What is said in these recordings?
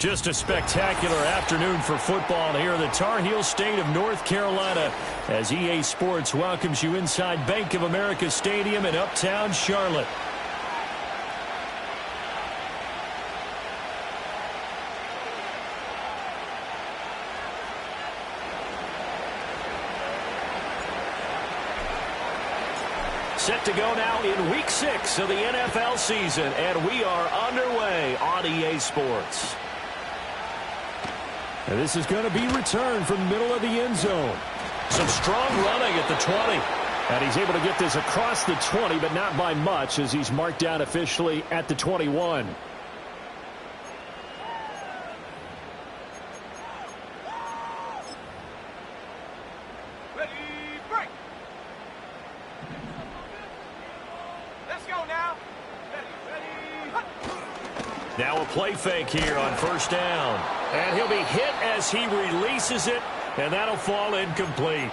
Just a spectacular afternoon for football here in the Tar Heel state of North Carolina as EA Sports welcomes you inside Bank of America Stadium in Uptown Charlotte. Set to go now in Week 6 of the NFL season, and we are underway on EA Sports. And this is going to be returned from the middle of the end zone. Some strong running at the 20. And he's able to get this across the 20, but not by much as he's marked down officially at the 21. Now a play fake here on first down. And he'll be hit as he releases it, and that'll fall incomplete.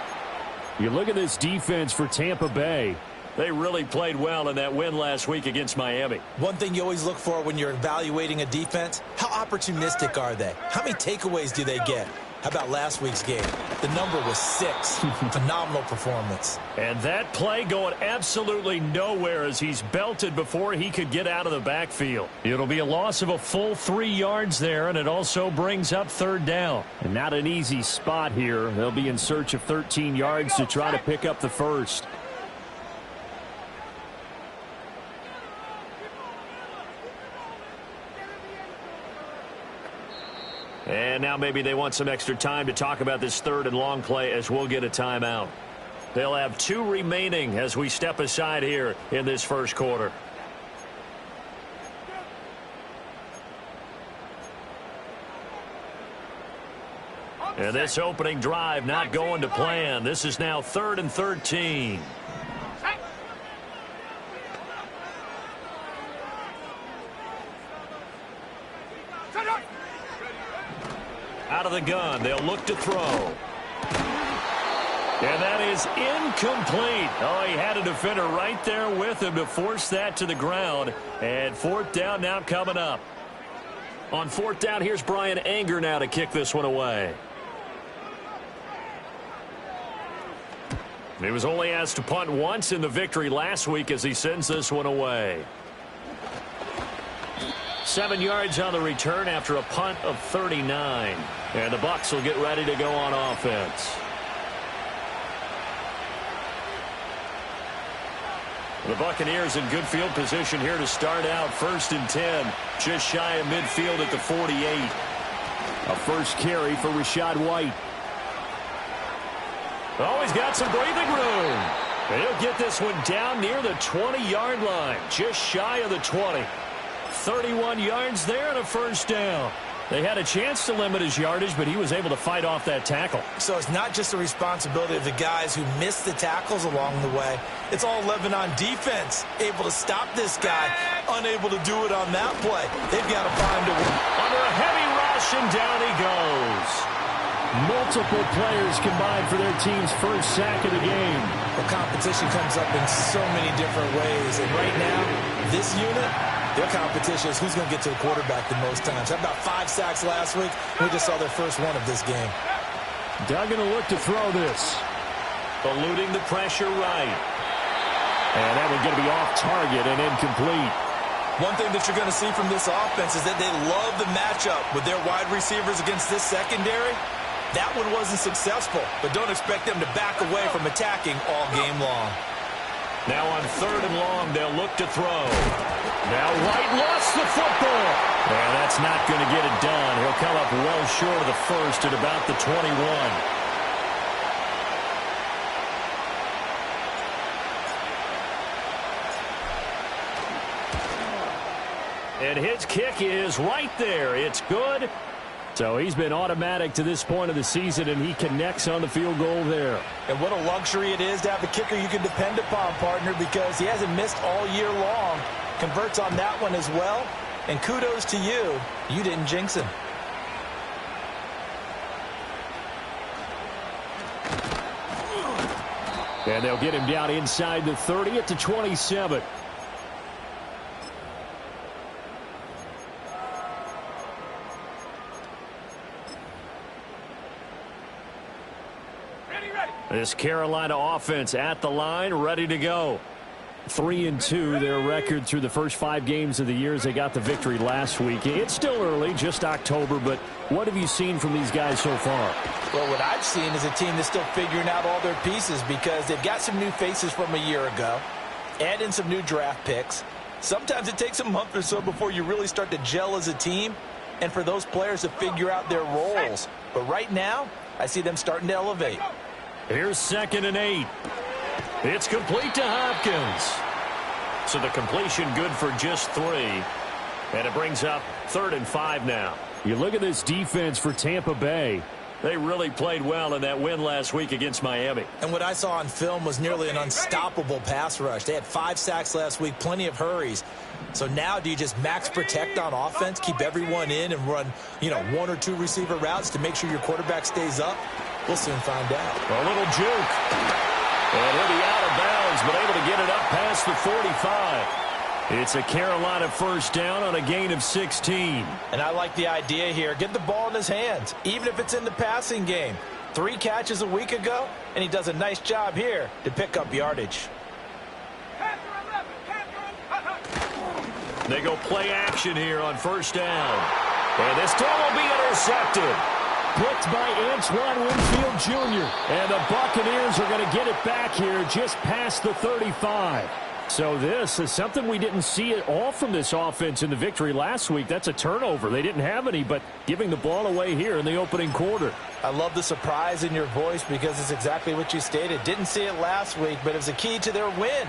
You look at this defense for Tampa Bay. They really played well in that win last week against Miami. One thing you always look for when you're evaluating a defense, how opportunistic are they? How many takeaways do they get? How about last week's game? The number was 6. Phenomenal performance. And that play going absolutely nowhere as he's belted before he could get out of the backfield. It'll be a loss of a full 3 yards there, and it also brings up third down. And not an easy spot here. They'll be in search of 13 yards to try to pick up the first. And now maybe they want some extra time to talk about this third and long play as we'll get a timeout. They'll have 2 remaining as we step aside here in this first quarter. And this opening drive not going to plan. This is now 3rd and 13. Out of the gun, they'll look to throw. And that is incomplete. Oh, he had a defender right there with him to force that to the ground. And 4th down now coming up. On 4th down, here's Brian Anger now to kick this one away. He was only asked to punt once in the victory last week as he sends this one away. 7 yards on the return after a punt of 39. And the Bucs will get ready to go on offense. The Buccaneers in good field position here to start out. 1st and 10. Just shy of midfield at the 48. A first carry for Rachaad White. Oh, he's got some breathing room. And he'll get this one down near the 20-yard line. Just shy of the 20. 31 yards there and a first down. They had a chance to limit his yardage, but he was able to fight off that tackle. So it's not just the responsibility of the guys who missed the tackles along the way. It's all Lebanon defense, able to stop this guy, unable to do it on that play. They've got to find a way. Under a heavy rush, and down he goes. Multiple players combined for their team's first sack of the game. The competition comes up in so many different ways, and right now, this unit, their competition is who's going to get to the quarterback the most times. How about 5 sacks last week? We just saw their first one of this game. Doug going to look to throw this. Eluding the pressure right. And that one's going to be off target and incomplete. One thing that you're going to see from this offense is that they love the matchup with their wide receivers against this secondary. That one wasn't successful, but don't expect them to back away from attacking all game long. Now on 3rd and long, they'll look to throw. Now White lost the football. And that's not going to get it done. He'll come up well short of the first at about the 21. And his kick is right there. It's good. So he's been automatic to this point of the season, and he connects on the field goal there. And what a luxury it is to have a kicker you can depend upon, partner, because he hasn't missed all year long. Converts on that one as well. And kudos to you. You didn't jinx him. And they'll get him down inside the 30 at the 27. This Carolina offense at the line, ready to go. 3-2, their record through the first 5 games of the year as they got the victory last week. It's still early, just October, but what have you seen from these guys so far? Well, what I've seen is a team that's still figuring out all their pieces because they've got some new faces from a year ago, add in some new draft picks. Sometimes it takes a month or so before you really start to gel as a team and for those players to figure out their roles. But right now, I see them starting to elevate. Here's 2nd and 8. It's complete to Hopkins. So the completion good for just 3. And it brings up 3rd and 5 now. You look at this defense for Tampa Bay. They really played well in that win last week against Miami. And what I saw on film was nearly an unstoppable pass rush. They had 5 sacks last week, plenty of hurries. So now do you just max protect on offense, keep everyone in and run, 1 or 2 receiver routes to make sure your quarterback stays up? We'll soon find out. A little juke. And he'll be out of bounds, but able to get it up past the 45. It's a Carolina first down on a gain of 16. And I like the idea here. Get the ball in his hands, even if it's in the passing game. 3 catches a week ago, and he does a nice job here to pick up yardage. They go play action here on first down. And this time will be intercepted. Picked by Antoine Winfield Jr. And the Buccaneers are going to get it back here just past the 35. So this is something we didn't see at all from this offense in the victory last week. That's a turnover. They didn't have any, but giving the ball away here in the opening quarter. I love the surprise in your voice because it's exactly what you stated. Didn't see it last week, but it was a key to their win.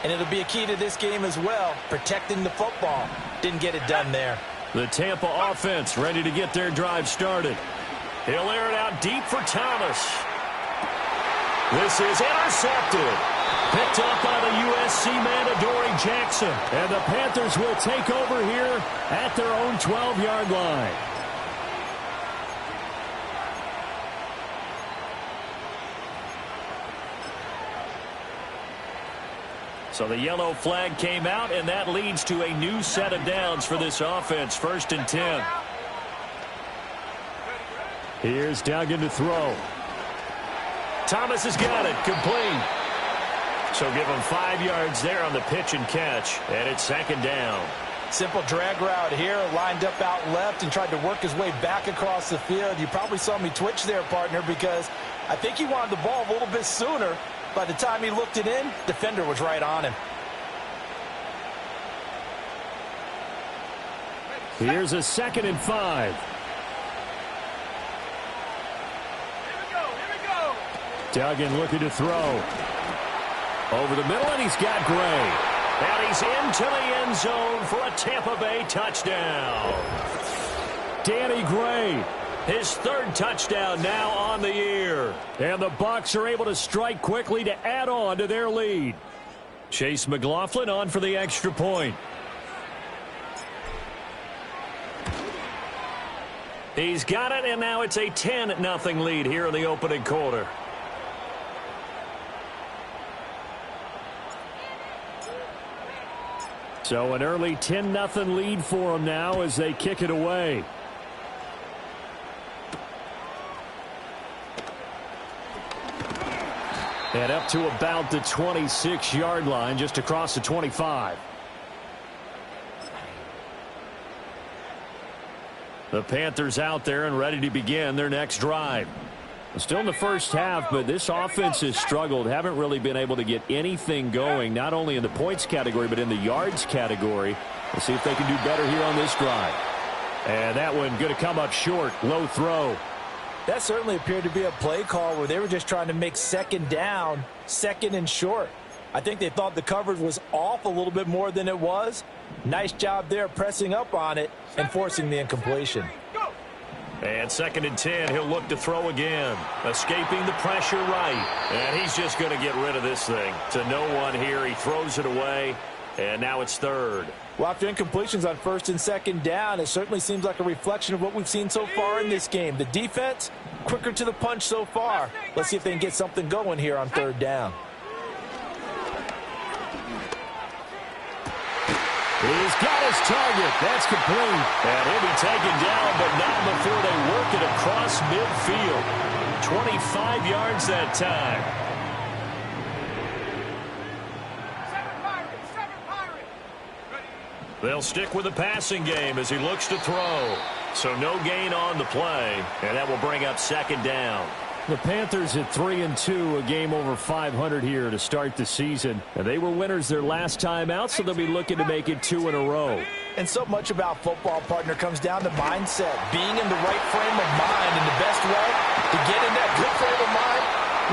And it'll be a key to this game as well, protecting the football. Didn't get it done there. The Tampa offense ready to get their drive started. He'll air it out deep for Thomas. This is intercepted. Picked up by the USC man, Adoree Jackson. And the Panthers will take over here at their own 12-yard line. So the yellow flag came out, and that leads to a new set of downs for this offense. 1st and 10. Here's Duggan to throw. Thomas has got it. Complete. So give him 5 yards there on the pitch and catch. And it's 2nd down. Simple drag route here. Lined up out left and tried to work his way back across the field. You probably saw me twitch there, partner, because I think he wanted the ball a little bit sooner. By the time he looked it in, defender was right on him. Here's a 2nd and 5. Duggan looking to throw. Over the middle, and he's got Gray. And he's into the end zone for a Tampa Bay touchdown. Danny Gray, his 3rd touchdown now on the year. And the Bucs are able to strike quickly to add on to their lead. Chase McLaughlin on for the extra point. He's got it, and now it's a 10-0 lead here in the opening quarter. So an early 10-0 lead for them now as they kick it away. And up to about the 26-yard line, just across the 25. The Panthers out there and ready to begin their next drive. Still in the first half, but this offense has struggled. Haven't really been able to get anything going, not only in the points category, but in the yards category. Let's see if they can do better here on this drive. And that one going to come up short. Low throw. That certainly appeared to be a play call where they were just trying to make 2nd down, 2nd and short. I think they thought the coverage was off a little bit more than it was. Nice job there pressing up on it and forcing the incompletion. And 2nd and 10, he'll look to throw again. Escaping the pressure right. And he's just going to get rid of this thing. To no one here. He throws it away. And now it's 3rd. Well, after incompletions on 1st and 2nd down, it certainly seems like a reflection of what we've seen so far in this game. The defense, quicker to the punch so far. Let's see if they can get something going here on 3rd down. He's got his target. That's complete. And he'll be taken down, but not before they work it across midfield. 25 yards that time. They'll stick with the passing game as he looks to throw. So no gain on the play, and that will bring up second down. The Panthers at 3-2, a game over 500 here to start the season. And they were winners their last time out, so they'll be looking to make it 2 in a row. And so much about football, partner, comes down to mindset. Being in the right frame of mind, and the best way to get in that good frame of mind,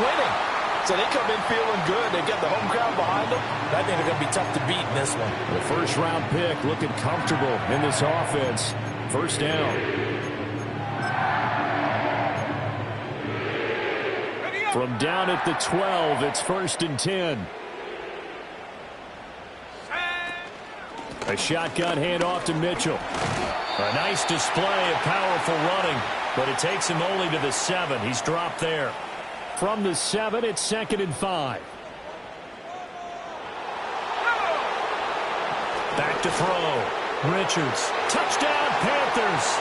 winning. So they come in feeling good. They got the home crowd behind them. I think they're going to be tough to beat in this one. The first-round pick looking comfortable in this offense. First down. From down at the 12, it's 1st and 10. A shotgun handoff to Mitchell. A nice display of powerful running, but it takes him only to the 7. He's dropped there. From the 7, it's 2nd and 5. Back to throw. Richards. Touchdown, Panthers.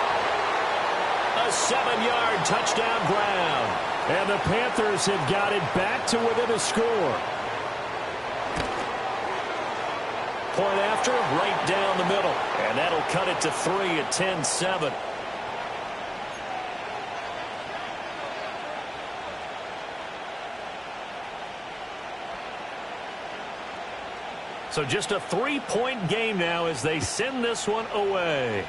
A 7-yard touchdown ground. And the Panthers have got it back to within a score. Point after, right down the middle. And that'll cut it to 3 at 10-7. So just a 3-point game now as they send this one away.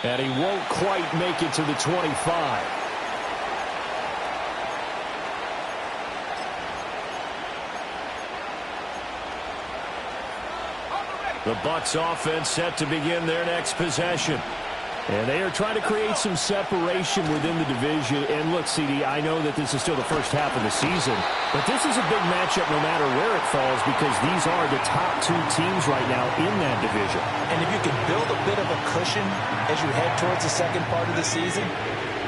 And he won't quite make it to the 25. The Bucs offense set to begin their next possession. And they are trying to create some separation within the division. And look, CD, I know that this is still the first half of the season, but this is a big matchup no matter where it falls because these are the top 2 teams right now in that division. And if you can build a bit of a cushion as you head towards the second part of the season,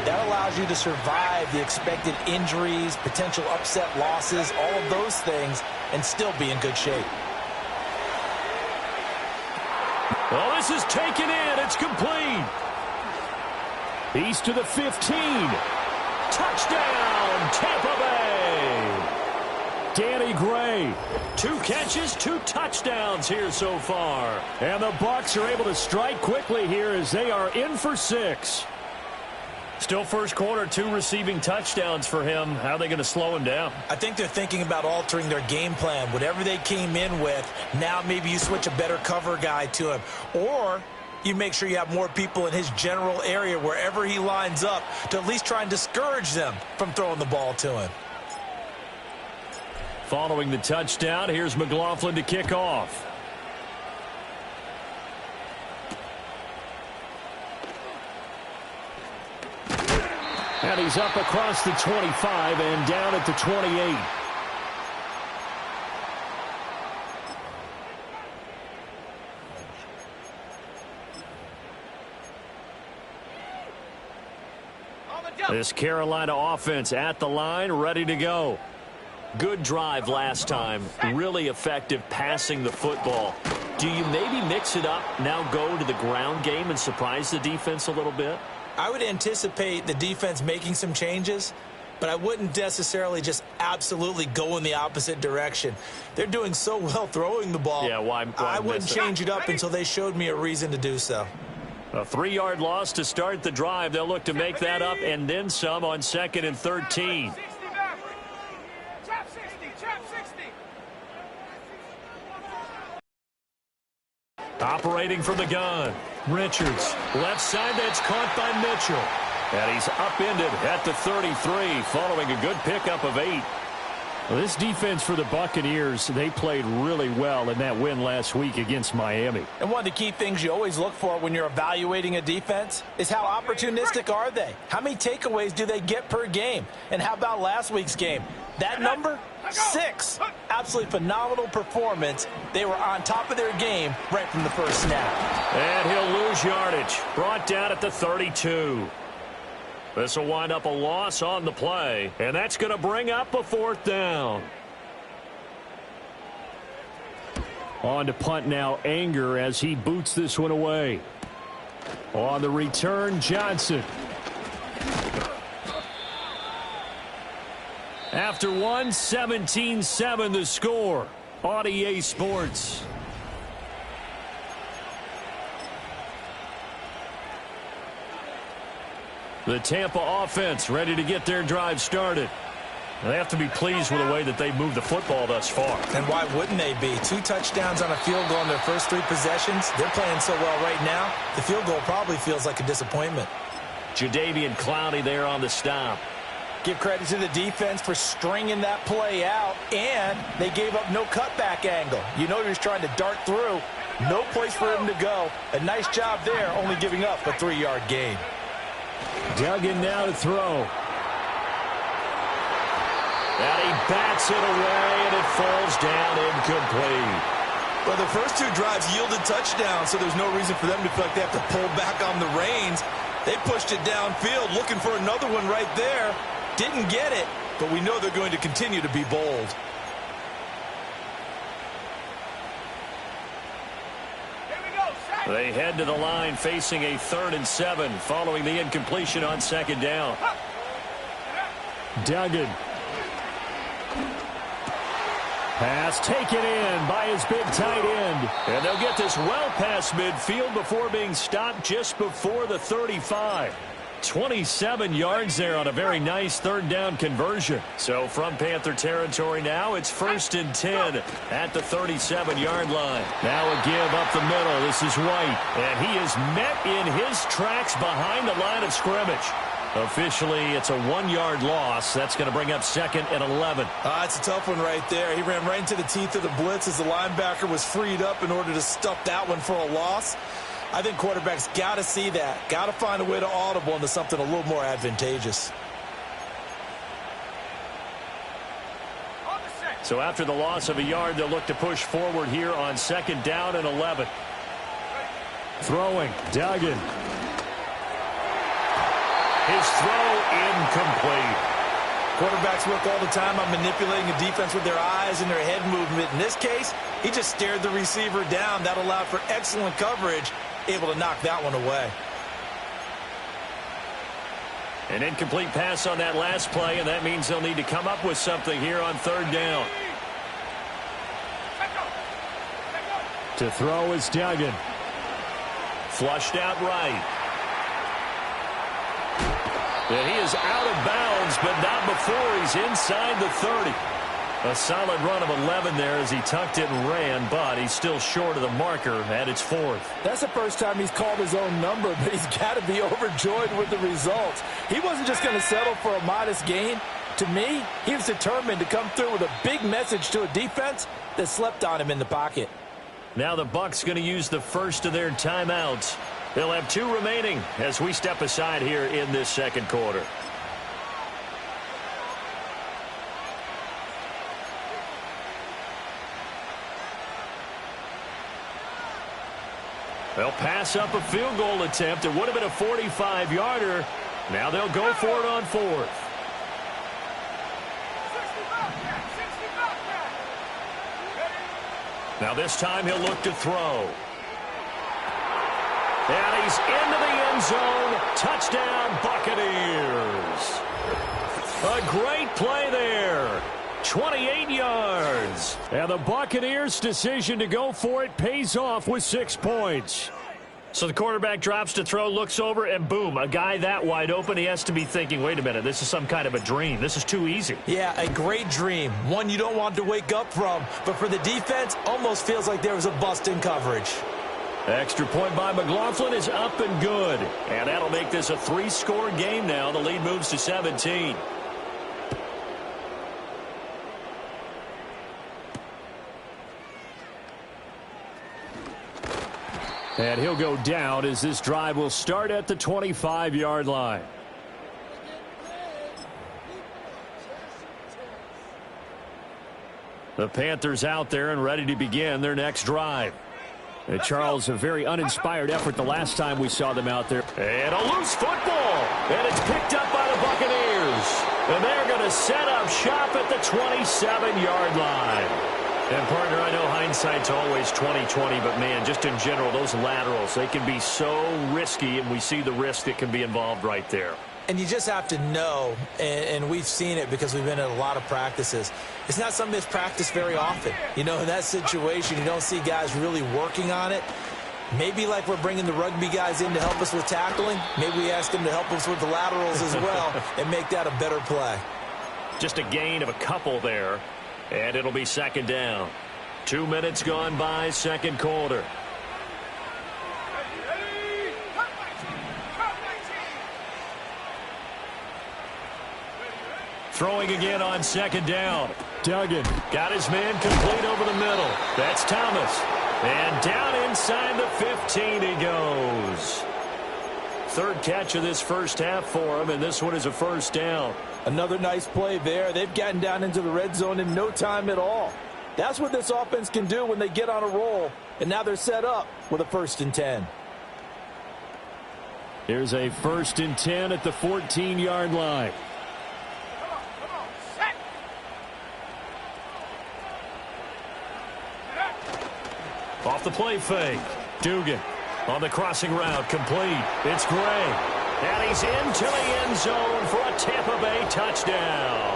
that allows you to survive the expected injuries, potential upset losses, all of those things, and still be in good shape. Oh, this is taken in. It's complete. He's to the 15. Touchdown, Tampa Bay. Danny Gray. 2 catches, 2 touchdowns here so far. And the Bucs are able to strike quickly here as they are in for 6. Still first quarter, 2 receiving touchdowns for him. How are they going to slow him down? I think they're thinking about altering their game plan. Whatever they came in with, now maybe you switch a better cover guy to him. Or you make sure you have more people in his general area wherever he lines up to at least try and discourage them from throwing the ball to him. Following the touchdown, here's McLaughlin to kick off. And he's up across the 25 and down at the 28. This Carolina offense at the line, ready to go. Good drive last time. Really effective passing the football. Do you maybe mix it up, now go to the ground game and surprise the defense a little bit? I would anticipate the defense making some changes, but I wouldn't necessarily just absolutely go in the opposite direction. They're doing so well throwing the ball. Yeah, why I wouldn't change it up until they showed me a reason to do so. A 3-yard loss to start the drive. They'll look to make that up and then some on 2nd and 13. Operating from the gun. Richards, left side, that's caught by Mitchell. And he's upended at the 33 following a good pickup of 8. Well, this defense for the Buccaneers, they played really well in that win last week against Miami. And one of the key things you always look for when you're evaluating a defense is how opportunistic are they? How many takeaways do they get per game? And how about last week's game? That number? 6. Absolutely phenomenal performance. They were on top of their game right from the first snap. And he'll lose yardage. Brought down at the 32. This will wind up a loss on the play, and that's going to bring up a 4th down. On to punt now, Anger, as he boots this one away. On the return, Johnson. After one, 17-7 the score on EA Sports. The Tampa offense ready to get their drive started. They have to be pleased with the way that they've moved the football thus far. And why wouldn't they be? 2 touchdowns on a field goal in their first 3 possessions. They're playing so well right now, the field goal probably feels like a disappointment. Jadeveon Clowney there on the stop. Give credit to the defense for stringing that play out, and they gave up no cutback angle. You know he was trying to dart through. No place for him to go. A nice job there, only giving up a 3-yard gain. Duggan now to throw. And he bats it away, and it falls down incomplete. Well, the first 2 drives yielded touchdowns, so there's no reason for them to feel like they have to pull back on the reins. They pushed it downfield, looking for another one right there. Didn't get it, but we know they're going to continue to be bold. They head to the line facing a 3rd and 7 following the incompletion on 2nd down. Duggan. Pass taken in by his big tight end. And they'll get this well past midfield before being stopped just before the 35. 27 yards there on a very nice 3rd down conversion. So from Panther territory now, it's 1st and 10 at the 37-yard line. Now a give up the middle. This is White. And he is met in his tracks behind the line of scrimmage. Officially, it's a 1-yard loss. That's going to bring up 2nd and 11. It's a tough one right there. He ran right into the teeth of the blitz as the linebacker was freed up in order to stuff that one for a loss. I think quarterbacks got to see that. Got to find a way to audible into something a little more advantageous. So after the loss of a yard, they'll look to push forward here on 2nd down and 11. Throwing, Duggan. His throw incomplete. Quarterbacks work all the time on manipulating a defense with their eyes and their head movement. In this case, he just stared the receiver down. That allowed for excellent coverage, able to knock that one away. An incomplete pass on that last play, and that means they'll need to come up with something here on 3rd down. To throw is Duggan. Flushed out right. And he is out of bounds, but not before he's inside the 30. A solid run of 11 there as he tucked it and ran, but he's still short of the marker at its 4th. That's the first time he's called his own number, but he's got to be overjoyed with the results. He wasn't just going to settle for a modest gain. To me, he was determined to come through with a big message to a defense that slept on him in the pocket. Now the Bucs going to use the first of their timeouts. They'll have 2 remaining as we step aside here in this 2nd quarter. They'll pass up a field goal attempt. It would have been a 45-yarder. Now they'll go for it on 4th. Now this time he'll look to throw. And he's into the end zone. Touchdown, Buccaneers. A great play there. 28 yards. And the Buccaneers' decision to go for it pays off with 6 points. So the quarterback drops to throw, looks over, and boom, a guy that wide open, he has to be thinking, wait a minute, this is some kind of a dream. This is too easy. Yeah, a great dream. One you don't want to wake up from. But for the defense, almost feels like there was a bust in coverage. Extra point by McLaughlin is up and good. And that'll make this a 3-score game now. The lead moves to 17. And he'll go down as this drive will start at the 25-yard line. The Panthers out there and ready to begin their next drive. Charles, a very uninspired effort the last time we saw them out there. And a loose football. And it's picked up by the Buccaneers. And they're going to set up shop at the 27-yard line. And, partner, I know hindsight's always 20/20, but, man, just in general, those laterals, they can be so risky, and we see the risk that can be involved right there. And you just have to know, and we've seen it because we've been in a lot of practices, it's not something that's practiced very often. You know, in that situation, you don't see guys really working on it. Maybe like we're bringing the rugby guys in to help us with tackling, maybe we ask them to help us with the laterals as well and make that a better play. Just a gain of a couple there, and it'll be second down. 2 minutes gone by, second quarter. Throwing again on second down. Duggan got his man complete over the middle. That's Thomas. And down inside the 15 he goes. Third catch of this first half for him, and this one is a first down. Another nice play there. They've gotten down into the red zone in no time at all. That's what this offense can do when they get on a roll, and now they're set up with a 1st and 10. Here's a 1st and 10 at the 14-yard line. Off the play fake. Dugan on the crossing route. Complete. It's Gray. And he's into the end zone for a Tampa Bay touchdown.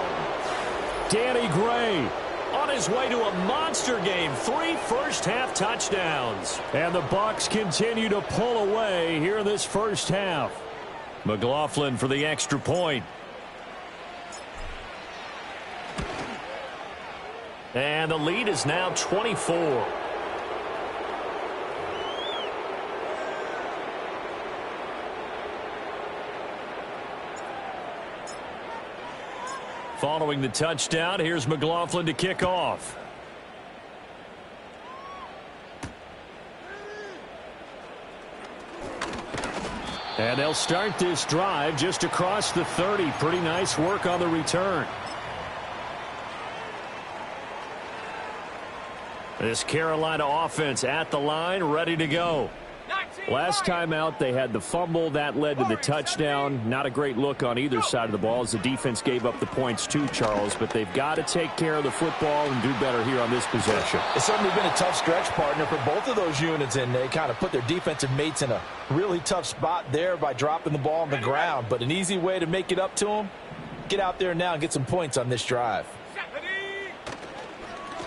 Danny Gray on his way to a monster game. 3 first-half touchdowns. And the Bucs continue to pull away here in this first half. McLaughlin for the extra point. And the lead is now 24. Following the touchdown, here's McLaughlin to kick off. And they'll start this drive just across the 30. Pretty nice work on the return. This Carolina offense at the line, ready to go. Last time out, they had the fumble. That led to the touchdown. Not a great look on either side of the ball as the defense gave up the points too, Charles. But they've got to take care of the football and do better here on this possession. It's certainly been a tough stretch, partner, for both of those units, and they kind of put their defensive mates in a really tough spot there by dropping the ball on the ground. But an easy way to make it up to them, get out there now and get some points on this drive.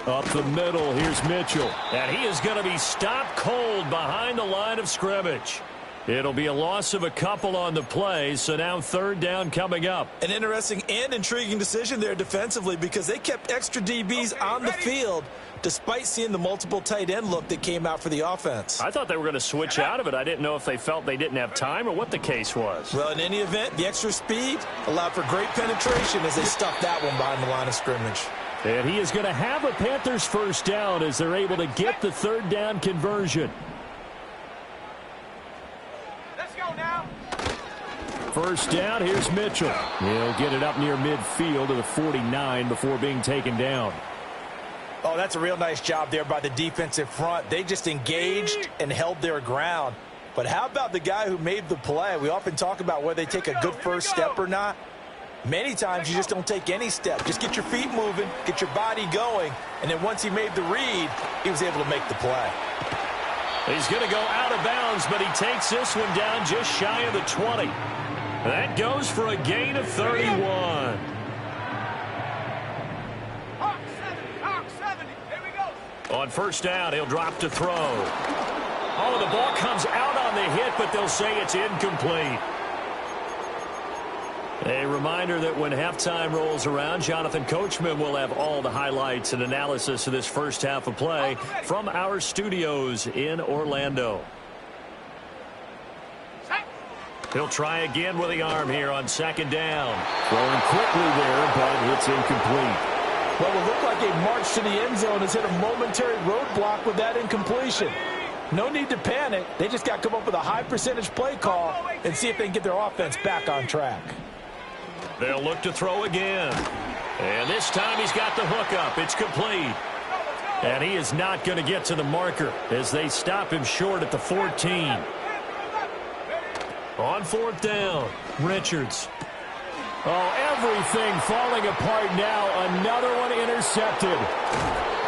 Up the middle, here's Mitchell. And he is going to be stopped cold behind the line of scrimmage. It'll be a loss of a couple on the play, so now 3rd down coming up. An interesting and intriguing decision there defensively because they kept extra DBs on the field despite seeing the multiple tight end look that came out for the offense. I thought they were going to switch out of it. I didn't know if they felt they didn't have time or what the case was. Well, in any event, the extra speed allowed for great penetration as they stuffed that one behind the line of scrimmage. And he is going to have a Panthers first down as they're able to get the 3rd down conversion. Let's go now. First down, here's Mitchell. He'll get it up near midfield to the 49 before being taken down. Oh, that's a real nice job there by the defensive front. They just engaged and held their ground. But how about the guy who made the play? We often talk about whether they take a good first step or not. Many times you just don't take any step. Just get your feet moving, get your body going, and then once he made the read, he was able to make the play. He's going to go out of bounds, but he takes this one down just shy of the 20. That goes for a gain of 31. Hawk 70. Here we go. On first down, he'll drop to throw. Oh, the ball comes out on the hit, but they'll say it's incomplete. A reminder that when halftime rolls around, Jonathan Coachman will have all the highlights and analysis of this first half of play from our studios in Orlando. He'll try again with the arm here on second down. Throwing quickly there, but it's incomplete. Well, it looked like a march to the end zone has hit a momentary roadblock with that incompletion. No need to panic. They just got to come up with a high percentage play call and see if they can get their offense back on track. They'll look to throw again. And this time he's got the hook up. It's complete. And he is not going to get to the marker as they stop him short at the 14. On 4th down, Richards. Oh, everything falling apart now. Another one intercepted.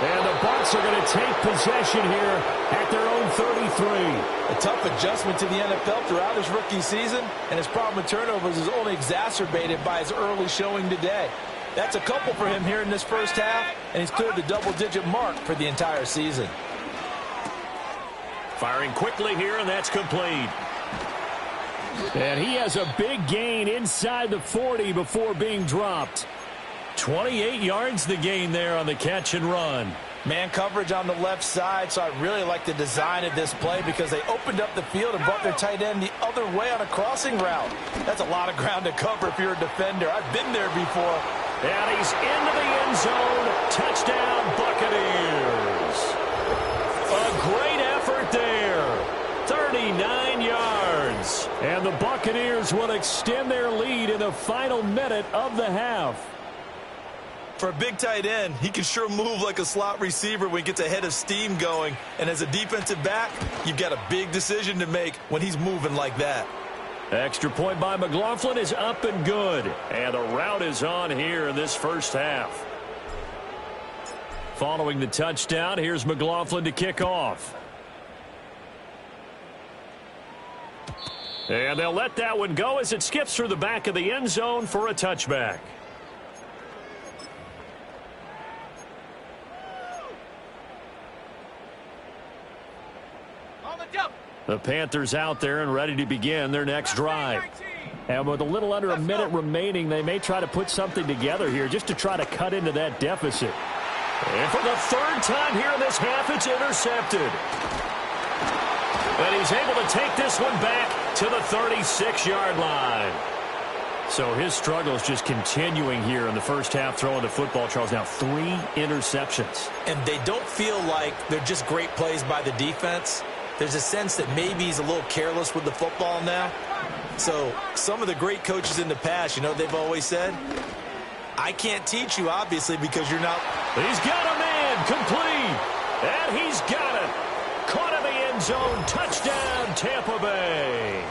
And the Bucs are going to take possession here at their own 33. A tough adjustment to the NFL throughout his rookie season, and his problem with turnovers is only exacerbated by his early showing today. That's a couple for him here in this first half, and he's cleared the double-digit mark for the entire season. Firing quickly here, and that's complete. And he has a big gain inside the 40 before being dropped. 28 yards the gain there on the catch and run. Man coverage on the left side, so I really like the design of this play because they opened up the field and brought their tight end the other way on a crossing route. That's a lot of ground to cover if you're a defender. I've been there before. And he's into the end zone. Touchdown, Buccaneers. A great effort there. 39 yards. And the Buccaneers will extend their lead in the final minute of the half. For a big tight end, he can sure move like a slot receiver when he gets a head of steam going. And as a defensive back, you've got a big decision to make when he's moving like that. Extra point by McLaughlin is up and good. And the route is on here in this first half. Following the touchdown, here's McLaughlin to kick off. And they'll let that one go as it skips through the back of the end zone for a touchback. The Panthers out there and ready to begin their next drive. And with a little under a minute remaining, they may try to put something together here just to try to cut into that deficit. And for the third time here in this half, it's intercepted. And he's able to take this one back to the 36-yard line. So his struggle is just continuing here in the first half throwing the football, Charles. Now 3 interceptions. And they don't feel like they're just great plays by the defense. There's a sense that maybe he's a little careless with the football now. So some of the great coaches in the past, you know, they've always said, I can't teach you, obviously, because you're not. He's got a man complete. And he's got it. Caught in the end zone. Touchdown, Tampa Bay.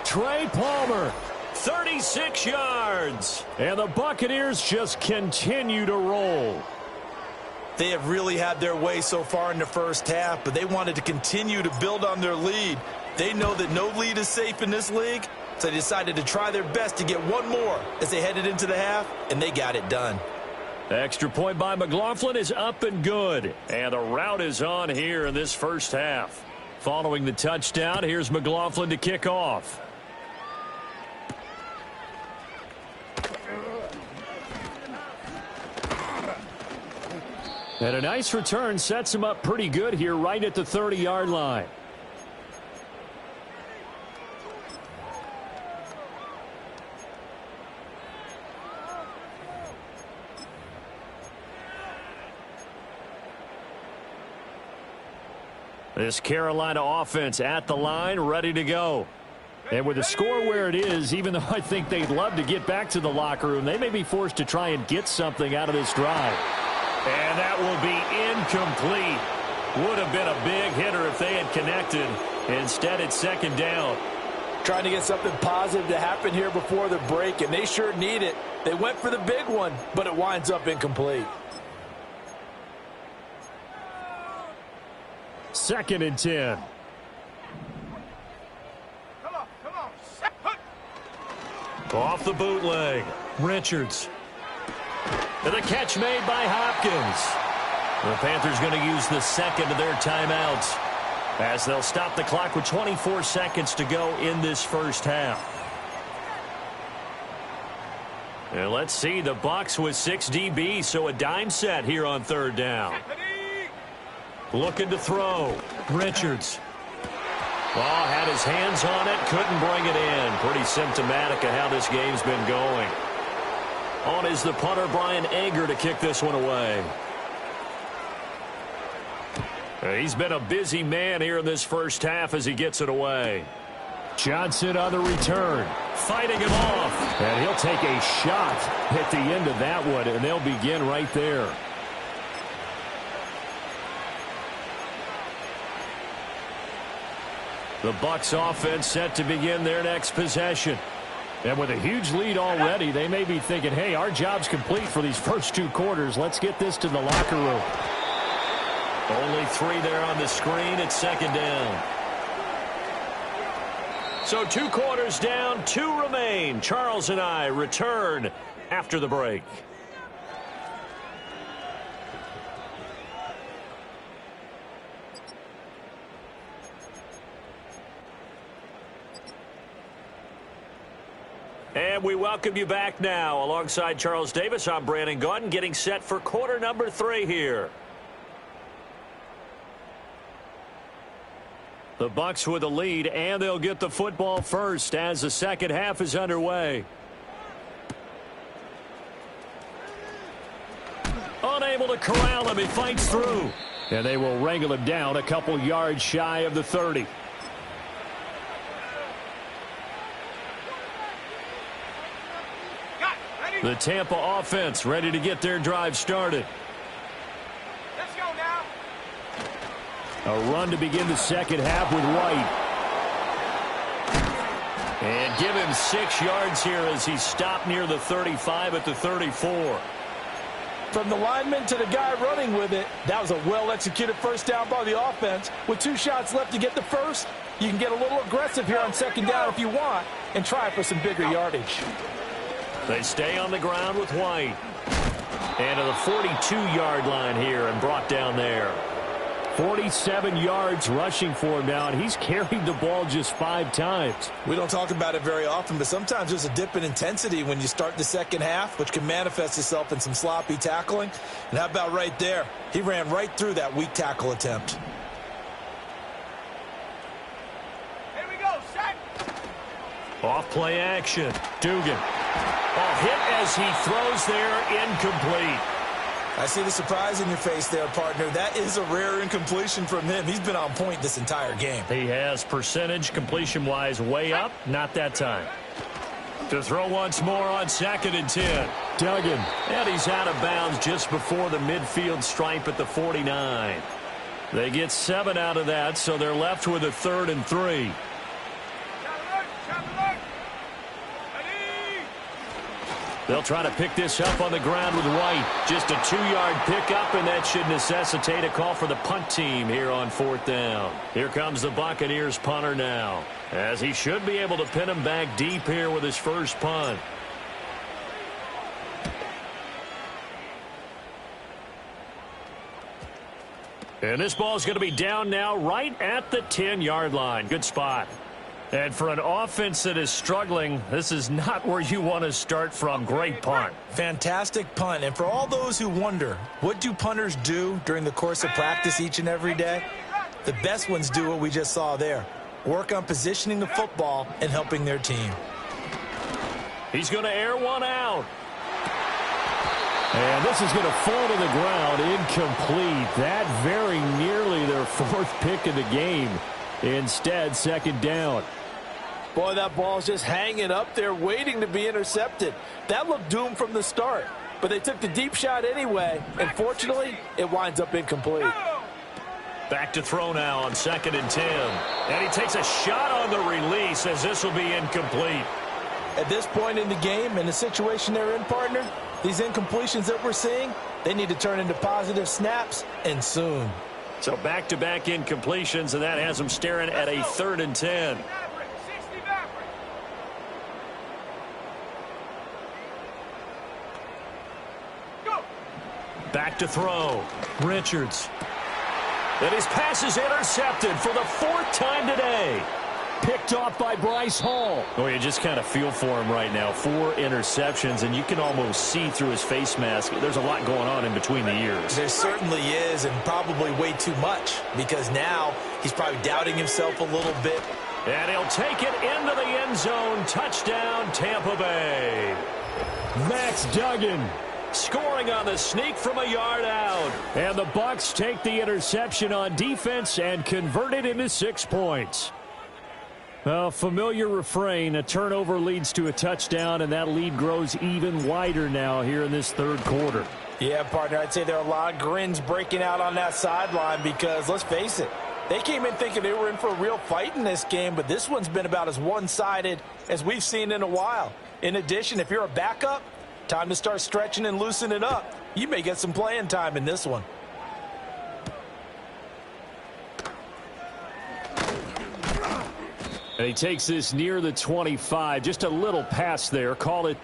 Trey Palmer, 36 yards. And the Buccaneers just continue to roll. They have really had their way so far in the first half, but they wanted to continue to build on their lead. They know that no lead is safe in this league, so they decided to try their best to get one more as they headed into the half, and they got it done. Extra point by McLaughlin is up and good. And the route is on here in this first half. Following the touchdown, here's McLaughlin to kick off. And a nice return sets him up pretty good here right at the 30-yard line. This Carolina offense at the line, ready to go. And with the score where it is, even though I think they'd love to get back to the locker room, they may be forced to try and get something out of this drive. And that will be incomplete. Would have been a big hitter if they had connected. Instead, it's second down. Trying to get something positive to happen here before the break, and they sure need it. They went for the big one, but it winds up incomplete. 2nd and 10. Come on. Off the bootleg. Richards. And the catch made by Hopkins. The Panthers going to use the second of their timeouts as they'll stop the clock with 24 seconds to go in this first half. And let's see, the Bucs with 6 DBs, so a dime set here on 3rd down. Looking to throw. Richards. Ball had his hands on it, couldn't bring it in. Pretty symptomatic of how this game's been going. On is the punter, Brian Anger, to kick this one away. He's been a busy man here in this first half as he gets it away. Johnson on the return. Fighting him off. And he'll take a shot at the end of that one, and they'll begin right there. The Bucs offense set to begin their next possession. And with a huge lead already, they may be thinking, hey, our job's complete for these first 2 quarters. Let's get this to the locker room. Only 3 there on the screen. It's 2nd down. So 2 quarters down, 2 remain. Charles and I return after the break. And we welcome you back now. Alongside Charles Davis, I'm Brandon Gaudin, getting set for quarter number 3 here. The Bucs with the lead, and they'll get the football first as the second half is underway. Unable to corral him, he fights through. And they will wrangle him down a couple yards shy of the 30. The Tampa offense ready to get their drive started. Let's go now. A run to begin the second half with White. And give him 6 yards here as he stopped near the 35 at the 34. From the lineman to the guy running with it, that was a well-executed first down by the offense. With 2 shots left to get the first, you can get a little aggressive here on second down if you want and try for some bigger yardage. They stay on the ground with White. And to the 42-yard line here and brought down there. 47 yards rushing for him now, and he's carried the ball just 5 times. We don't talk about it very often, but sometimes there's a dip in intensity when you start the second half, which can manifest itself in some sloppy tackling. And how about right there? He ran right through that weak tackle attempt. Here we go, set. Off play action. Dugan. Hit as he throws there, incomplete. I see the surprise in your face there, partner. That is a rare incompletion from him. He's been on point this entire game. He has percentage completion-wise way up. Not that time. To throw once more on 2nd and 10. Duggan. And he's out of bounds just before the midfield stripe at the 49. They get 7 out of that, so they're left with a 3rd and 3. They'll try to pick this up on the ground with White. Just a 2-yard pickup, and that should necessitate a call for the punt team here on 4th down. Here comes the Buccaneers punter now, as he should be able to pin him back deep here with his first punt. And this ball is going to be down now right at the 10-yard line. Good spot. And for an offense that is struggling, this is not where you want to start from. Great punt. Fantastic punt. And for all those who wonder, what do punters do during the course of practice each and every day? The best ones do what we just saw there. Work on positioning the football and helping their team. He's going to air one out. And this is going to fall to the ground, incomplete. That very nearly their 4th pick of the game. Instead, 2nd down. Boy, that ball's just hanging up there waiting to be intercepted. That looked doomed from the start, but they took the deep shot anyway, and fortunately, it winds up incomplete. Back to throw now on 2nd and 10. And he takes a shot on the release as this will be incomplete. At this point in the game, in the situation they're in, partner, these incompletions that we're seeing, they need to turn into positive snaps, and soon. So back-to-back incompletions, and that has them staring at a 3rd and 10. Back to throw. Richards. And his pass is intercepted for the 4th time today. Picked off by Bryce Hall. Oh, you just kind of feel for him right now. 4 interceptions, and you can almost see through his face mask. There's a lot going on in between the ears. There certainly is, and probably way too much, because now he's probably doubting himself a little bit. And he'll take it into the end zone. Touchdown, Tampa Bay. Max Duggan scoring on the sneak from a yard out. And the Bucs take the interception on defense and convert it into 6 points. A familiar refrain, a turnover leads to a touchdown, and that lead grows even wider now here in this 3rd quarter. Yeah, partner, I'd say there are a lot of grins breaking out on that sideline because, let's face it, They came in thinking they were in for a real fight in this game, but this one's been about as one-sided as we've seen in a while. In addition, if you're a backup, time to start stretching and loosening up. You may get some playing time in this one. And he takes this near the 25. Just a little pass there. Call it.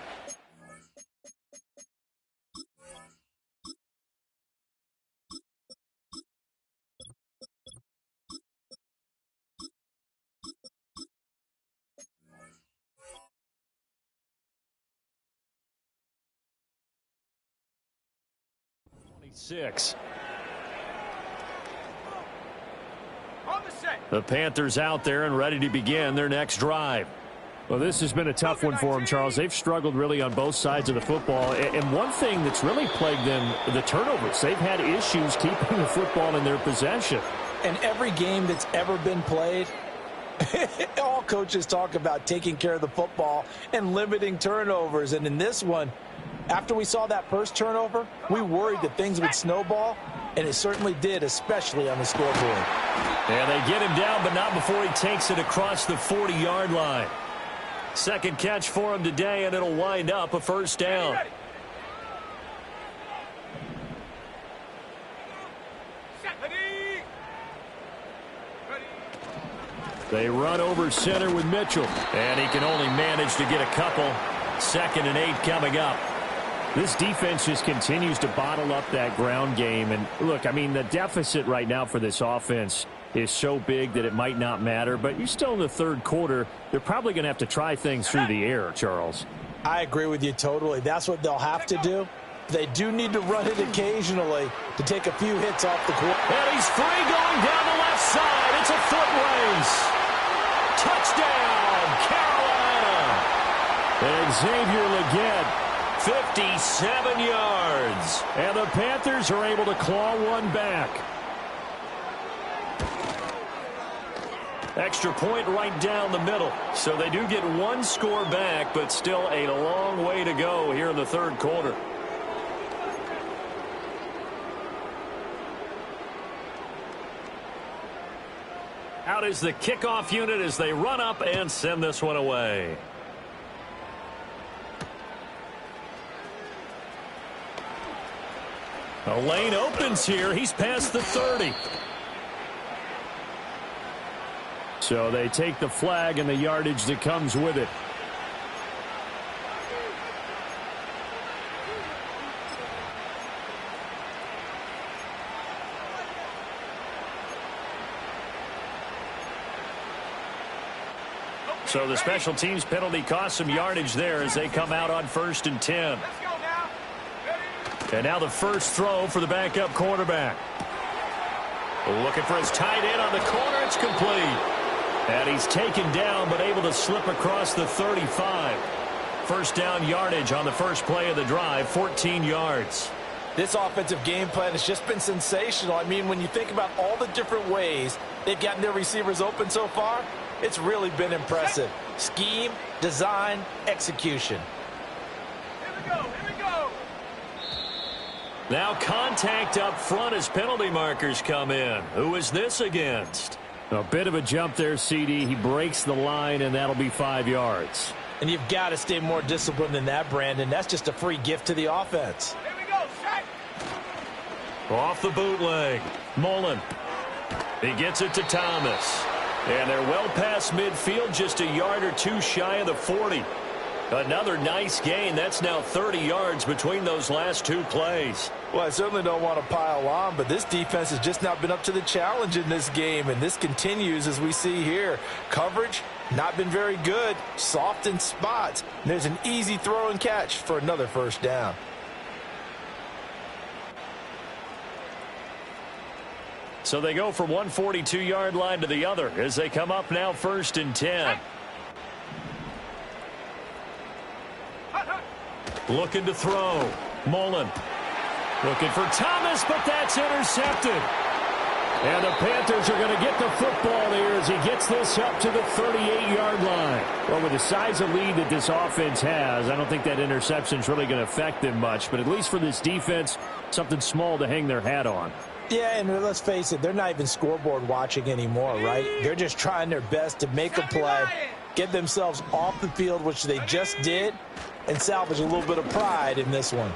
Six. The Panthers out there and ready to begin their next drive. Well, this has been a tough one for them, Charles. They've struggled really on both sides of the football. And one thing that's really plagued them, the turnovers. They've had issues keeping the football in their possession. And every game that's ever been played, all coaches talk about taking care of the football and limiting turnovers. And in this one, after we saw that first turnover, we worried that things would snowball, and it certainly did, especially on the scoreboard. And they get him down, but not before he takes it across the 40-yard line. Second catch for him today, and it'll wind up a first down. They run over center with Mitchell, and he can only manage to get a couple. 2nd and 8 coming up. This defense just continues to bottle up that ground game. And look, I mean, the deficit right now for this offense is so big that it might not matter. But you're still in the third quarter. They're probably going to have to try things through the air, Charles. I agree with you totally. That's what they'll have to do. They do need to run it occasionally to take a few hits off the court. And he's free going down the left side. It's a foot race. Touchdown, Carolina. And Xavier Legette, 57 yards. And the Panthers are able to claw one back. Extra point right down the middle. So they do get one score back, but still a long way to go here in the third quarter. Out is the kickoff unit as they run up and send this one away. A lane opens here. He's past the 30. So they take the flag and the yardage that comes with it. So the special teams penalty cost some yardage there as they come out on 1st and 10. And now the first throw for the backup quarterback. Looking for his tight end on the corner. It's complete. And he's taken down but able to slip across the 35. First down yardage on the first play of the drive, 14 yards. This offensive game plan has just been sensational. I mean, when you think about all the different ways they've gotten their receivers open so far, it's really been impressive. Scheme, design, execution. Here we go, here we go. Now contact up front as penalty markers come in. Who is this against? A bit of a jump there, CD. He breaks the line, and that'll be 5 yards. And you've got to stay more disciplined than that, Brandon. That's just a free gift to the offense. Here we go, set. Off the bootleg. Mullen. He gets it to Thomas. And they're well past midfield, just a yard or two shy of the 40. Another nice gain. That's now 30 yards between those last two plays. Well, I certainly don't want to pile on, but this defense has just not been up to the challenge in this game, and this continues as we see here. Coverage, not been very good, soft in spots. And there's an easy throw and catch for another first down. So they go from one 42-yard line to the other as they come up now 1st and 10. Looking to throw. Mullen. Looking for Thomas, but that's intercepted. And the Panthers are going to get the football here as he gets this up to the 38-yard line. Well, with the size of lead that this offense has, I don't think that interception is really going to affect them much. But at least for this defense, something small to hang their hat on. Yeah, and let's face it, they're not even scoreboard watching anymore, right? They're just trying their best to make a play, get themselves off the field, which they just did, and salvage a little bit of pride in this one.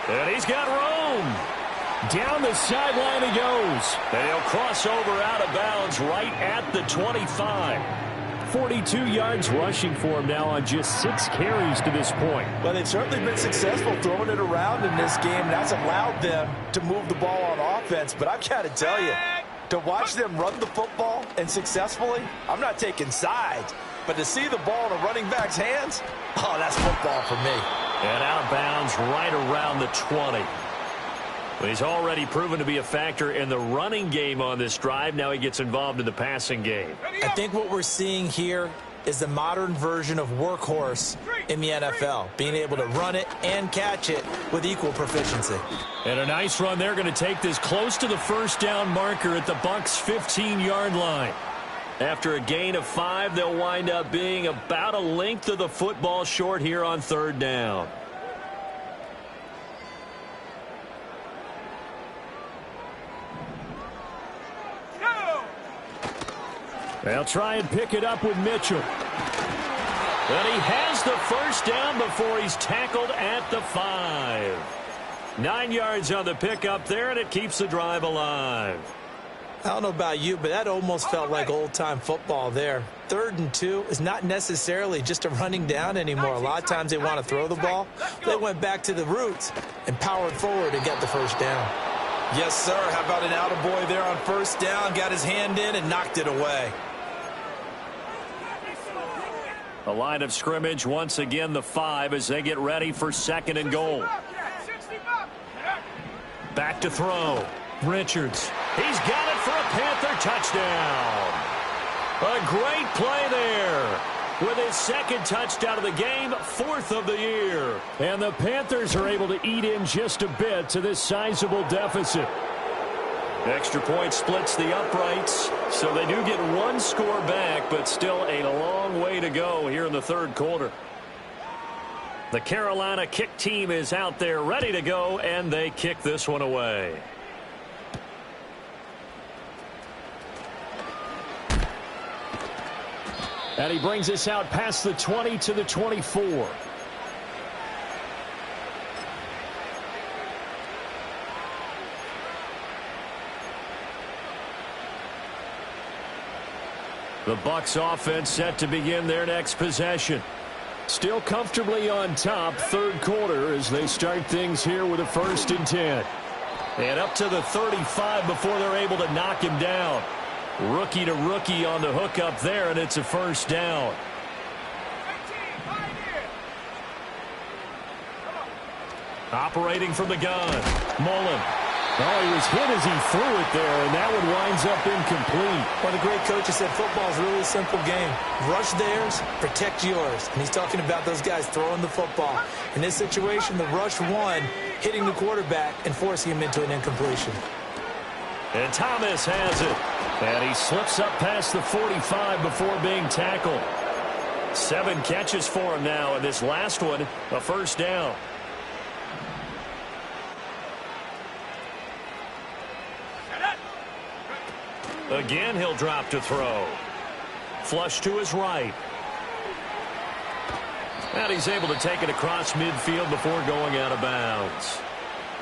And he's got room. Down the sideline he goes. And he'll cross over out of bounds right at the 25. 42 yards rushing for him now on just 6 carries to this point. Well, they've certainly been successful throwing it around in this game. That's allowed them to move the ball on offense. But I've got to tell you, to watch them run the football and successfully, I'm not taking sides. But to see the ball in a running back's hands, oh, that's football for me. And out of bounds right around the 20. Well, he's already proven to be a factor in the running game on this drive. Now he gets involved in the passing game. I think what we're seeing here is the modern version of workhorse in the NFL, being able to run it and catch it with equal proficiency. And a nice run there, going to take this close to the first down marker at the Bucs' 15-yard line. After a gain of 5, they'll wind up being about a length of the football short here on third down. They'll try and pick it up with Mitchell. But he has the first down before he's tackled at the 5. 9 yards on the pickup there, and it keeps the drive alive. I don't know about you, but that almost felt like old-time football there. 3rd and 2 is not necessarily just a running down anymore. A lot of times they want to throw the ball. They went back to the roots and powered forward and got the first down. Yes, sir. How about an attaboy there on first down? Got his hand in and knocked it away. The line of scrimmage, once again, the 5 as they get ready for 2nd and goal. Back to throw. Richards. He's got it for a Panther touchdown. A great play there. With his 2nd touchdown of the game, 4th of the year. And the Panthers are able to eat in just a bit to this sizable deficit. Extra point splits the uprights, so they do get 1 score back, but still a long way to go here in the 3rd quarter. The Carolina kick team is out there ready to go, and they kick this one away. And he brings us out past the 20 to the 24. The Bucs offense set to begin their next possession. Still comfortably on top, 3rd quarter as they start things here with a 1st and 10. And up to the 35 before they're able to knock him down. Rookie to rookie on the hook up there, and it's a 1st down. Operating from the gun, Mullen. Oh, he was hit as he threw it there, and that one winds up incomplete. One of the great coaches said football is really a simple game. Rush theirs, protect yours. And he's talking about those guys throwing the football. In this situation, the rush won, hitting the quarterback and forcing him into an incompletion. And Thomas has it. And he slips up past the 45 before being tackled. 7 catches for him now, and this last one, a 1st down. Again, he'll drop to throw. Flush to his right. And he's able to take it across midfield before going out of bounds.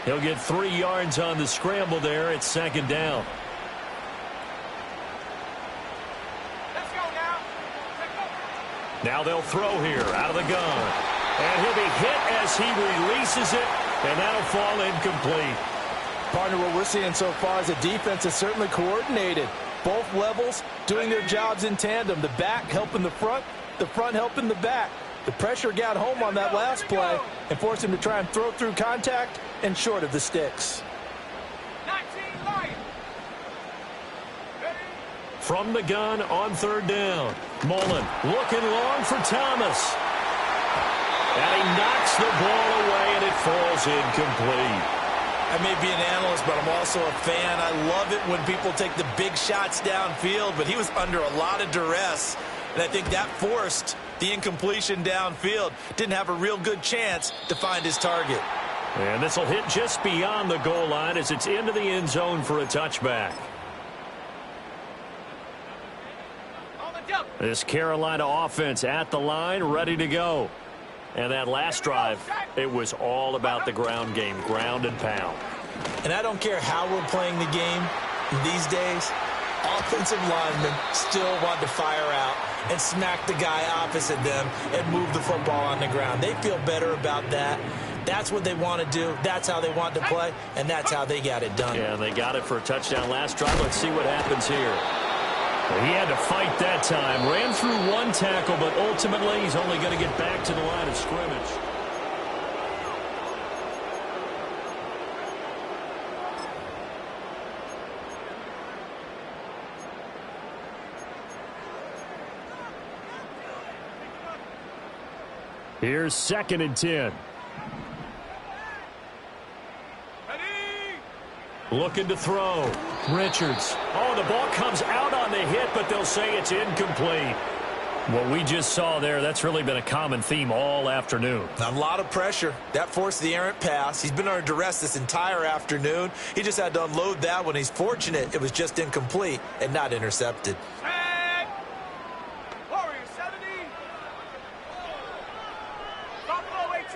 He'll get 3 yards on the scramble there. It's 2nd down. Let's go now. Now they'll throw here out of the gun. And he'll be hit as he releases it, and that'll fall incomplete. Partner, what we're seeing so far is the defense is certainly coordinated. Both levels doing their jobs in tandem. The back helping the front helping the back. The pressure got home on that last play and forced him to try and throw through contact and short of the sticks. 19 Lions. From the gun on 3rd down. Mullen looking long for Thomas. And he knocks the ball away, and it falls incomplete. I may be an analyst, but I'm also a fan. I love it when people take the big shots downfield, but he was under a lot of duress, and I think that forced the incompletion downfield. Didn't have a real good chance to find his target. And this will hit just beyond the goal line as it's into the end zone for a touchback. This Carolina offense at the line, ready to go. And that last drive, it was all about the ground game, ground and pound. And I don't care how we're playing the game these days, offensive linemen still want to fire out and smack the guy opposite them and move the football on the ground. They feel better about that. That's what they want to do. That's how they want to play, and that's how they got it done. Yeah, they got it for a touchdown last drive. Let's see what happens here. He had to fight that time. Ran through one tackle, but ultimately he's only going to get back to the line of scrimmage. Here's 2nd and 10. Looking to throw. Richards. Oh, the ball comes out on the hit, but they'll say it's incomplete. What we just saw there, that's really been a common theme all afternoon. A lot of pressure. That forced the errant pass. He's been under duress this entire afternoon. He just had to unload that one. He's fortunate it was just incomplete and not intercepted. Warriors 70. Buffalo 18.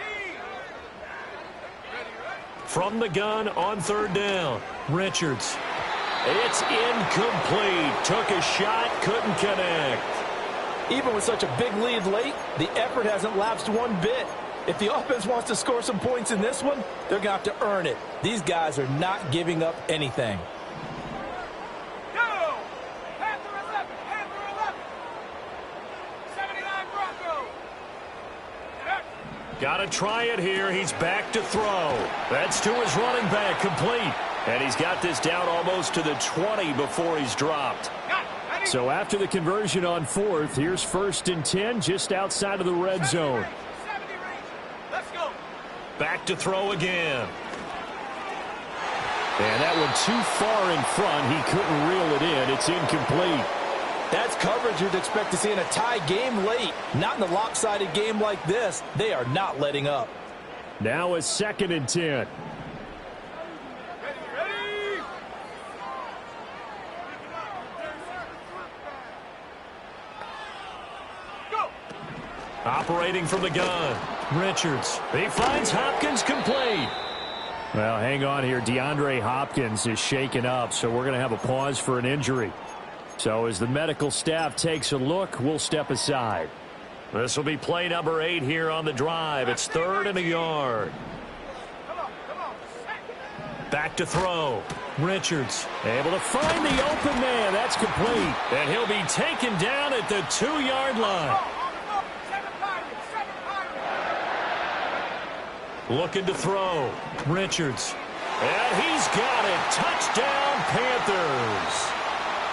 From the gun on 3rd down. Richards. It's incomplete. Took a shot, couldn't connect. Even with such a big lead late, the effort hasn't lapsed one bit. If the offense wants to score some points in this one, they're going to have to earn it. These guys are not giving up anything. Go! Panther 11. Panther 11. 79 Broncos. Got to try it here. He's back to throw. That's to his running back, complete. And he's got this down almost to the 20 before he's dropped. So after the conversion on 4th, here's 1st and 10 just outside of the red zone. Let's go. Back to throw again. And that one too far in front. He couldn't reel it in. It's incomplete. That's coverage you'd expect to see in a tie game late. Not in a lopsided game like this. They are not letting up. Now a 2nd and 10. Ready. Go. Operating from the gun. Richards. He finds Hopkins complete. Well, hang on here. DeAndre Hopkins is shaken up, so we're going to have a pause for an injury. So as the medical staff takes a look, we'll step aside. This will be play number 8 here on the drive. It's 3rd and a yard. Come on. Back to throw. Richards able to find the open man. That's complete. And he'll be taken down at the 2-yard line. Looking to throw. Richards. And he's got it. Touchdown, Panthers.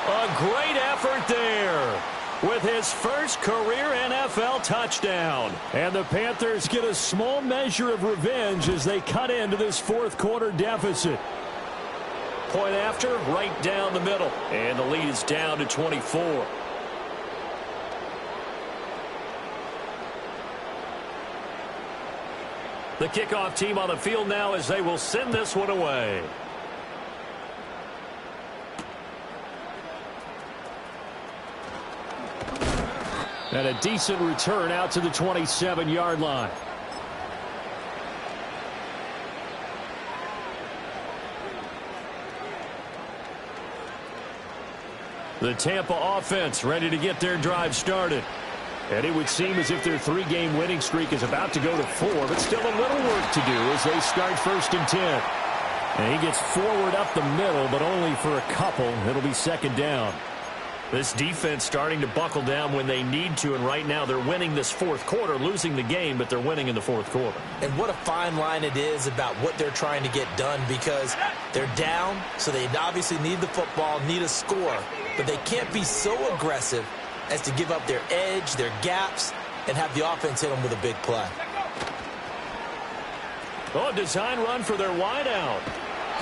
A great effort there with his first career NFL touchdown. And the Panthers get a small measure of revenge as they cut into this 4th quarter deficit. Point after, right down the middle. And the lead is down to 24. The kickoff team on the field now as they will send this one away. And a decent return out to the 27-yard line. The Tampa offense ready to get their drive started. And it would seem as if their 3-game winning streak is about to go to 4, but still a little work to do as they start 1st and 10. And he gets forward up the middle, but only for a couple. It'll be 2nd down. This defense starting to buckle down when they need to, and right now they're winning this 4th quarter, losing the game, but they're winning in the 4th quarter. And what a fine line it is about what they're trying to get done, because they're down, so they obviously need the football, need a score, but they can't be so aggressive as to give up their edge, their gaps, and have the offense hit them with a big play. Oh, design run for their wideout.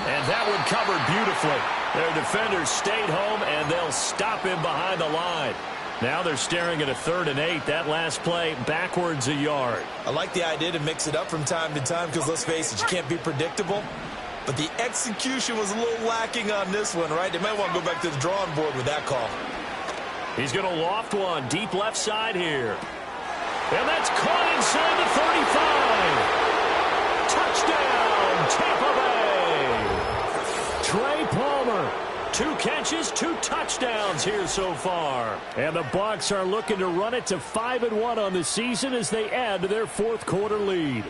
And that one covered beautifully. Their defenders stayed home, and they'll stop him behind the line. Now they're staring at a 3rd and 8. That last play backwards a yard. I like the idea to mix it up from time to time because, let's face it, you can't be predictable. But the execution was a little lacking on this one, right? They might want to go back to the drawing board with that call. He's going to loft one deep left side here. And that's caught inside the 35. Touchdown, Tampa Bay. Trey Palmer. 2 catches, 2 touchdowns here so far. And the Bucs are looking to run it to 5-1 on the season as they add to their 4th quarter lead.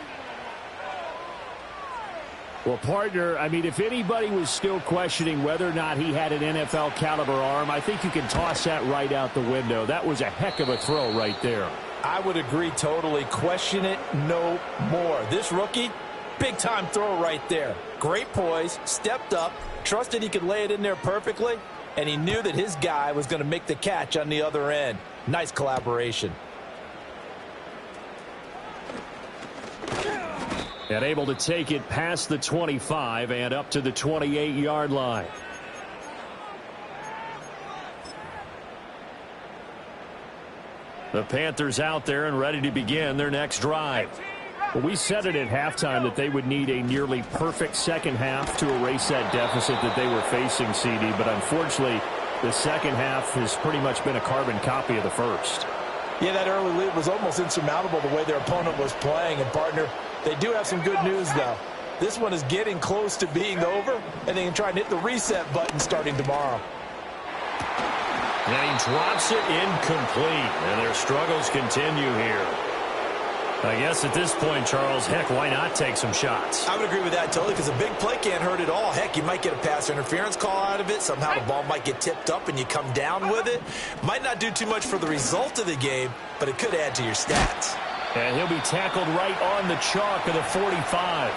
Well, partner, I mean, if anybody was still questioning whether or not he had an NFL caliber arm, I think you can toss that right out the window. That was a heck of a throw right there. I would agree totally. Question it no more. This rookie, big-time throw right there. Great poise, stepped up, trusted he could lay it in there perfectly, and he knew that his guy was going to make the catch on the other end. Nice collaboration. And able to take it past the 25 and up to the 28-yard line. The Panthers out there and ready to begin their next drive. Well, we said it at halftime that they would need a nearly perfect second half to erase that deficit that they were facing, CD. But unfortunately, the second half has pretty much been a carbon copy of the first. Yeah, that early lead was almost insurmountable the way their opponent was playing. And, partner, they do have some good news, though. This one is getting close to being over, and they can try and hit the reset button starting tomorrow. And he drops it incomplete. And their struggles continue here. I guess at this point, Charles, heck, why not take some shots? I would agree with that totally because a big play can't hurt at all. Heck, you might get a pass interference call out of it. Somehow the ball might get tipped up and you come down with it. Might not do too much for the result of the game, but it could add to your stats. And he'll be tackled right on the chalk of the 45.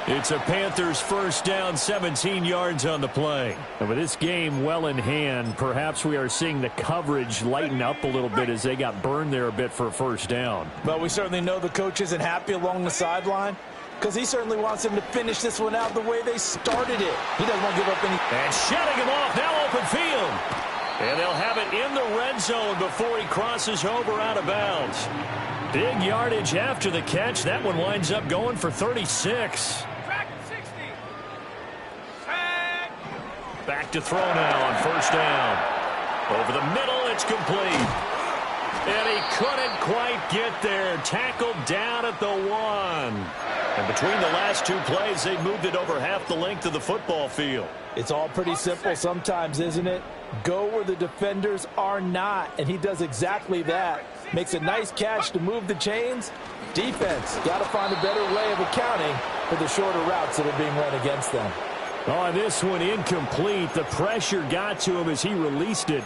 It's a Panthers first down, 17 yards on the play. And with this game well in hand, perhaps we are seeing the coverage lighten up a little bit as they got burned there a bit for a first down. But we certainly know the coach isn't happy along the sideline because he certainly wants them to finish this one out the way they started it. He doesn't want to give up any. And shutting him off, now open field. And they'll have it in the red zone before he crosses over out of bounds. Big yardage after the catch. That one winds up going for 36. Back to throw now on first down. Over the middle, it's complete. And he couldn't quite get there. Tackled down at the 1. And between the last 2 plays, they moved it over half the length of the football field. It's all pretty simple sometimes, isn't it? Go where the defenders are not. And he does exactly that. Makes a nice catch to move the chains. Defense got to find a better way of accounting for the shorter routes that are being run against them. Oh, this one incomplete. The pressure got to him as he released it.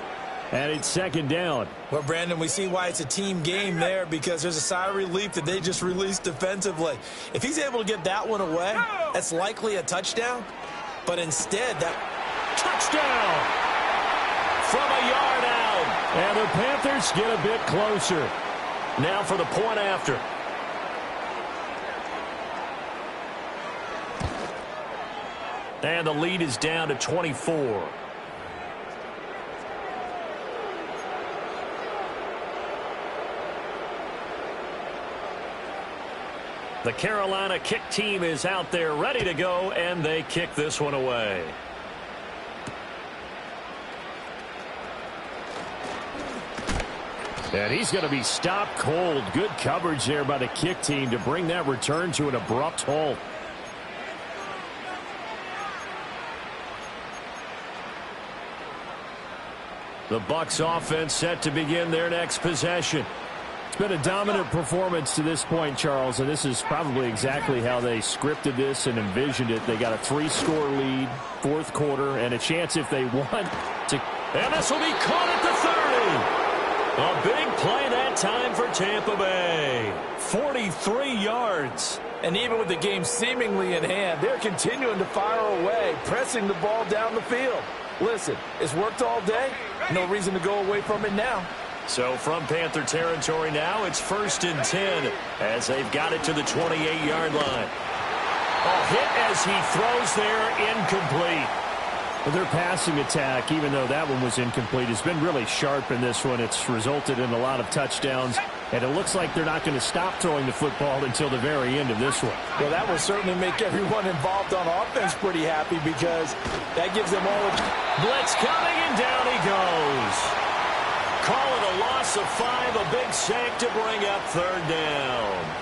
And it's second down. Well, Brandon, we see why it's a team game there because there's a sigh of relief that they just released defensively. If he's able to get that one away, that's likely a touchdown. But instead, that touchdown from a yard out. And the Panthers get a bit closer. Now for the point after. And the lead is down to 24. The Carolina kick team is out there ready to go, and they kick this one away. And he's going to be stopped cold. Good coverage there by the kick team to bring that return to an abrupt halt. The Bucs offense set to begin their next possession. It's been a dominant performance to this point, Charles, and this is probably exactly how they scripted this and envisioned it. They got a 3-score lead, 4th quarter, and a chance if they want to. And this will be caught at the 30. A big play that time for Tampa Bay. 43 yards. And even with the game seemingly in hand, they're continuing to fire away, pressing the ball down the field. Listen, it's worked all day. No reason to go away from it now. So from Panther territory now, it's 1st and 10 as they've got it to the 28-yard line. A hit as he throws there, incomplete. Their passing attack, even though that one was incomplete, has been really sharp in this one. It's resulted in a lot of touchdowns, and it looks like they're not going to stop throwing the football until the very end of this one. Well, that will certainly make everyone involved on offense pretty happy because that gives them all a... Blitz coming, and down he goes. Call it a loss of 5, a big sack to bring up third down.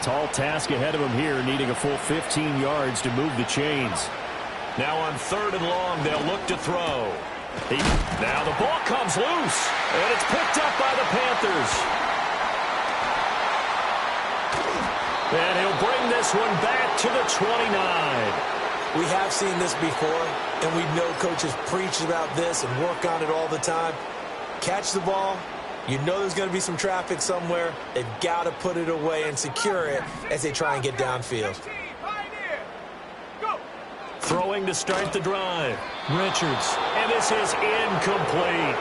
Tall task ahead of him here, needing a full 15 yards to move the chains. Now on 3rd and long, they'll look to throw. Now the ball comes loose, and it's picked up by the Panthers. And he'll bring this one back to the 29. We have seen this before, and we know coaches preach about this and work on it all the time. Catch the ball. You know there's going to be some traffic somewhere. They've got to put it away and secure it as they try and get downfield. Throwing to start the drive. Richards. And this is incomplete.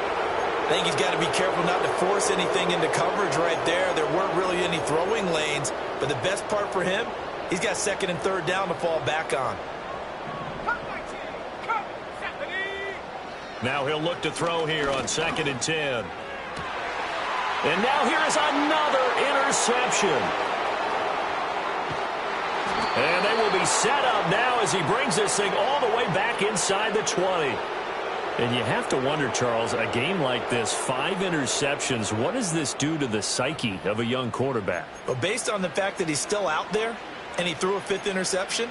I think he's got to be careful not to force anything into coverage right there. There weren't really any throwing lanes. But the best part for him, he's got 2nd and 3rd down to fall back on. Now he'll look to throw here on 2nd and 10. And now here is another interception. And they will be set up now as he brings this thing all the way back inside the 20. And you have to wonder, Charles, a game like this, 5 interceptions, what does this do to the psyche of a young quarterback? Well, based on the fact that he's still out there and he threw a 5th interception,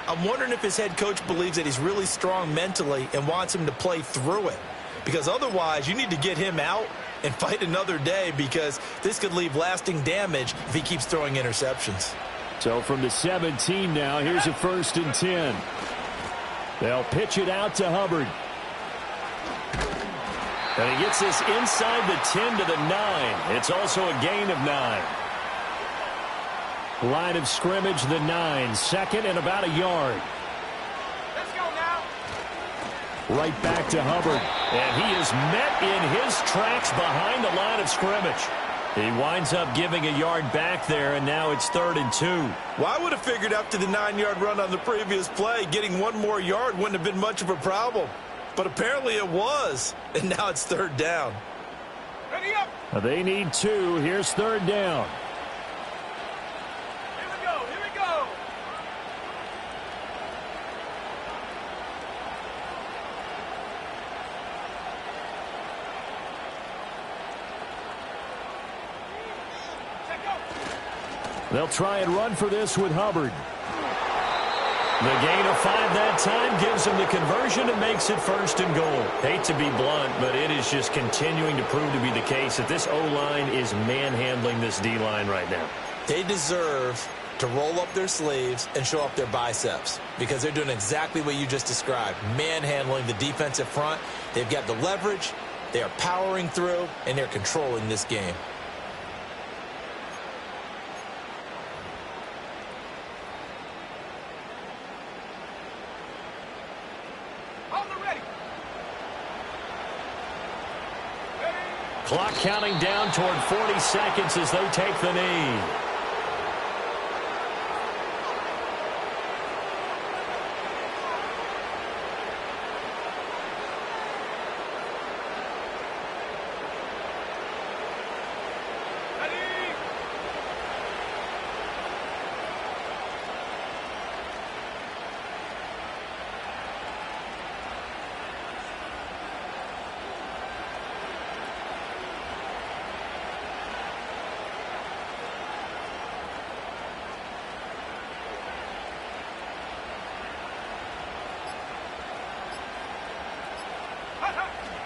I'm wondering if his head coach believes that he's really strong mentally and wants him to play through it. Because otherwise, you need to get him out and fight another day because this could leave lasting damage if he keeps throwing interceptions. So from the 17 now, here's a 1st and 10. They'll pitch it out to Hubbard. And he gets this inside the 10 to the 9. It's also a gain of 9. Line of scrimmage, the 9. 2nd and about a yard. Let's go now. Right back to Hubbard. And he is met in his tracks behind the line of scrimmage. He winds up giving a yard back there, and now it's 3rd and 2. Well, I would have figured after the 9-yard run on the previous play, getting 1 more yard wouldn't have been much of a problem. But apparently it was, and now it's 3rd down. Ready up. They need 2. Here's 3rd down. Here we go. Here we go. They'll try and run for this with Hubbard. The gain of 5 that time gives him the conversion and makes it 1st and goal. Hate to be blunt, but it is just continuing to prove to be the case that this O-line is manhandling this D-line right now. They deserve to roll up their sleeves and show up their biceps because they're doing exactly what you just described, manhandling the defensive front. They've got the leverage, they are powering through, and they're controlling this game. Clock counting down toward 40 seconds as they take the knee.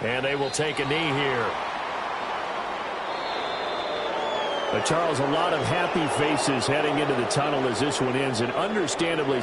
And they will take a knee here. But Charles, a lot of happy faces heading into the tunnel as this one ends, and understandably